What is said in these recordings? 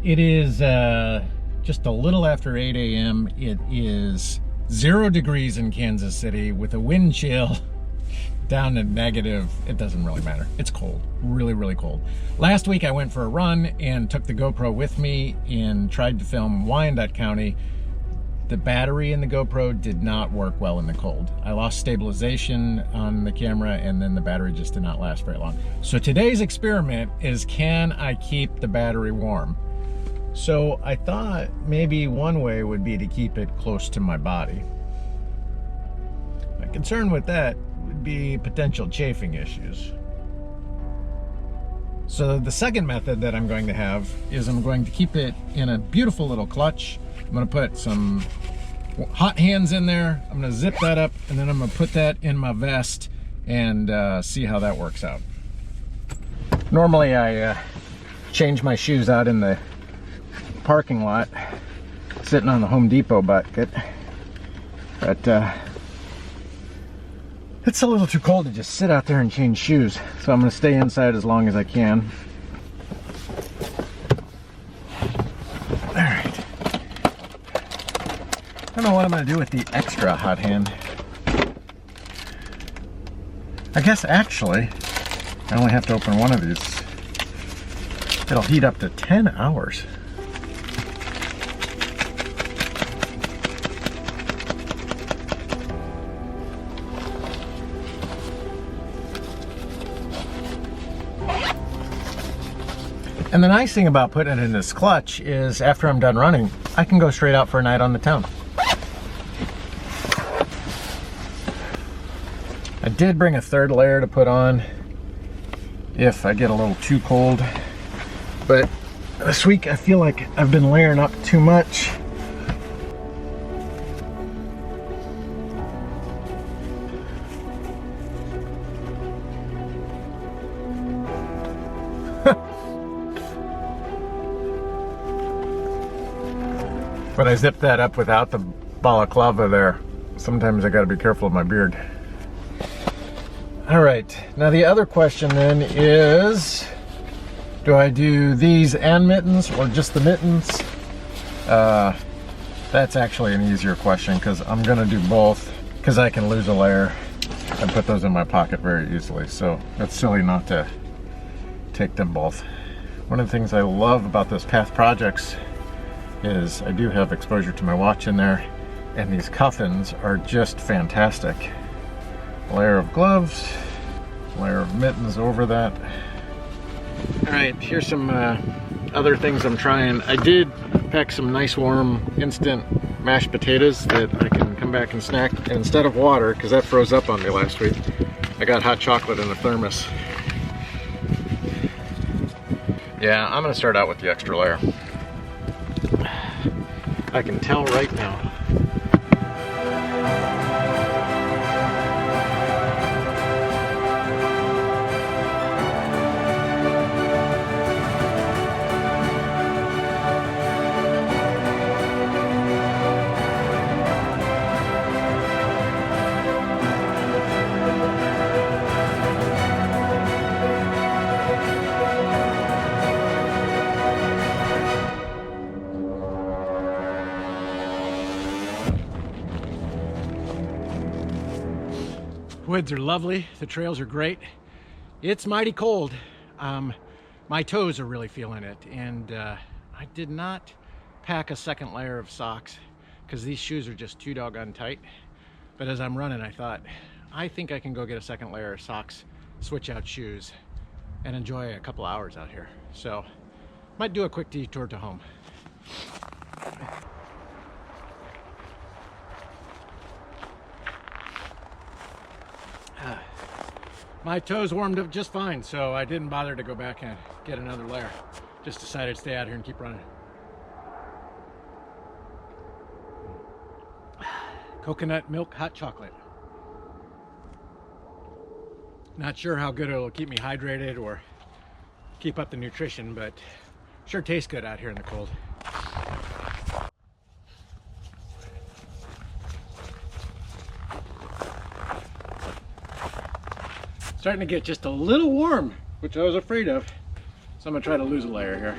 It is just a little after 8 a.m. It is 0 degrees in Kansas City with a wind chill down to negative. It doesn't really matter. It's cold, really, really cold. Last week I went for a run and took the GoPro with me and tried to film Wyandotte County. The battery in the GoPro did not work well in the cold. I lost stabilization on the camera and then the battery just did not last very long. So today's experiment is, can I keep the battery warm? So I thought maybe one way would be to keep it close to my body. My concern with that would be potential chafing issues. So the second method that I'm going to have is I'm going to keep it in a beautiful little clutch. I'm going to put some hot hands in there. I'm going to zip that up and then I'm going to put that in my vest and see how that works out. Normally I change my shoes out in the parking lot, sitting on the Home Depot bucket, but it's a little too cold to just sit out there and change shoes, so I'm going to stay inside as long as I can. Alright, I don't know what I'm going to do with the extra hot hand. I guess actually I only have to open one of these. It'll heat up to 10 hours. And the nice thing about putting it in this clutch is after I'm done running, I can go straight out for a night on the town. I did bring a third layer to put on if I get a little too cold, but this week I feel like I've been layering up too much. But I zipped that up without the balaclava there. Sometimes I gotta be careful of my beard. All right, now the other question then is, do I do these and mittens or just the mittens? That's actually an easier question because I'm gonna do both because I can lose a layer and put those in my pocket very easily. So it's silly not to take them both. One of the things I love about those Path Projects is I do have exposure to my watch in there, and these cuffins are just fantastic. Layer of gloves, layer of mittens over that. All right, here's some other things I'm trying. I did pack some nice warm instant mashed potatoes that I can come back and snack. And instead of water, because that froze up on me last week, I got hot chocolate in a thermos. Yeah, I'm gonna start out with the extra layer. I can tell right now. Woods are lovely, the trails are great. It's mighty cold. My toes are really feeling it, and I did not pack a second layer of socks because these shoes are just too doggone tight. But as I'm running, I thought, I think I can go get a second layer of socks, switch out shoes, and enjoy a couple hours out here. So, might do a quick detour to home. My toes warmed up just fine, so I didn't bother to go back and get another layer. Just decided to stay out here and keep running. Coconut milk hot chocolate. Not sure how good it'll keep me hydrated or keep up the nutrition, but sure tastes good out here in the cold. Starting to get just a little warm, which I was afraid of. So I'm gonna try to lose a layer here.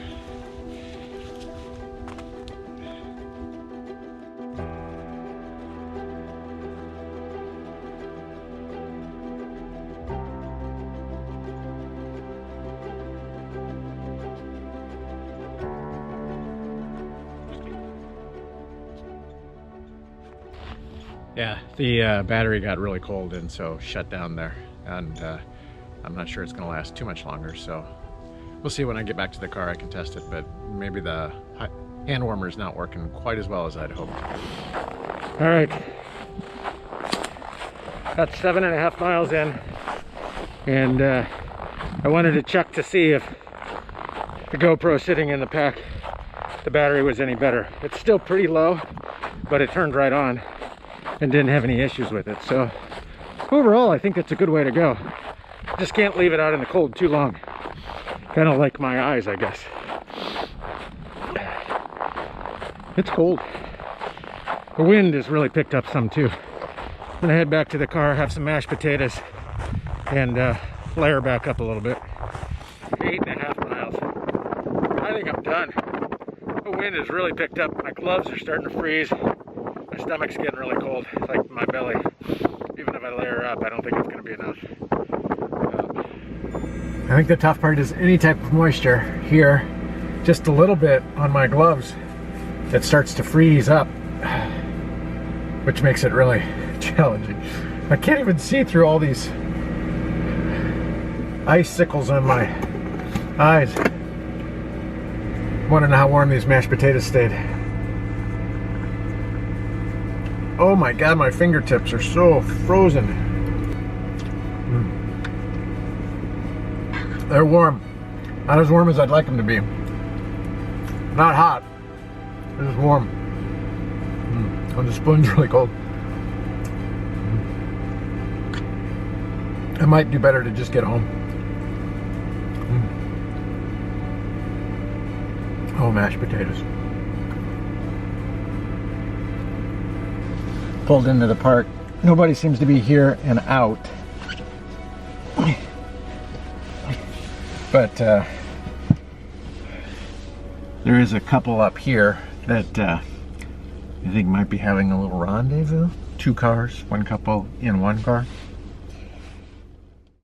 Yeah, the battery got really cold and so shut down there, and I'm not sure it's going to last too much longer, so we'll see when I get back to the car. I can test it, but maybe the hand warmer is not working quite as well as I'd hoped. All right, that's 7.5 miles in, and I wanted to check to see if the GoPro sitting in the pack, the battery was any better. It's still pretty low, but it turned right on and didn't have any issues with it. So overall, I think it's a good way to go. Just can't leave it out in the cold too long. Kind of like my eyes, I guess. It's cold. The wind has really picked up some too. I'm gonna head back to the car, have some mashed potatoes, and layer back up a little bit. 8.5 miles. I think I'm done. The wind has really picked up. My gloves are starting to freeze. My stomach's getting really cold, like my belly. Even if I layer up, I don't think it's going to be enough. I think the tough part is any type of moisture here, just a little bit on my gloves, it starts to freeze up, which makes it really challenging. I can't even see through all these icicles on my eyes. Want to know how warm these mashed potatoes stayed. Oh my god, my fingertips are so frozen. They're warm. Not as warm as I'd like them to be. Not hot. They're just warm. And the spoon's really cold. I might do better to just get home. Oh, mashed potatoes. Pulled into the park. Nobody seems to be here and out. But there is a couple up here that I think might be having a little rendezvous. 2 cars, 1 couple in 1 car.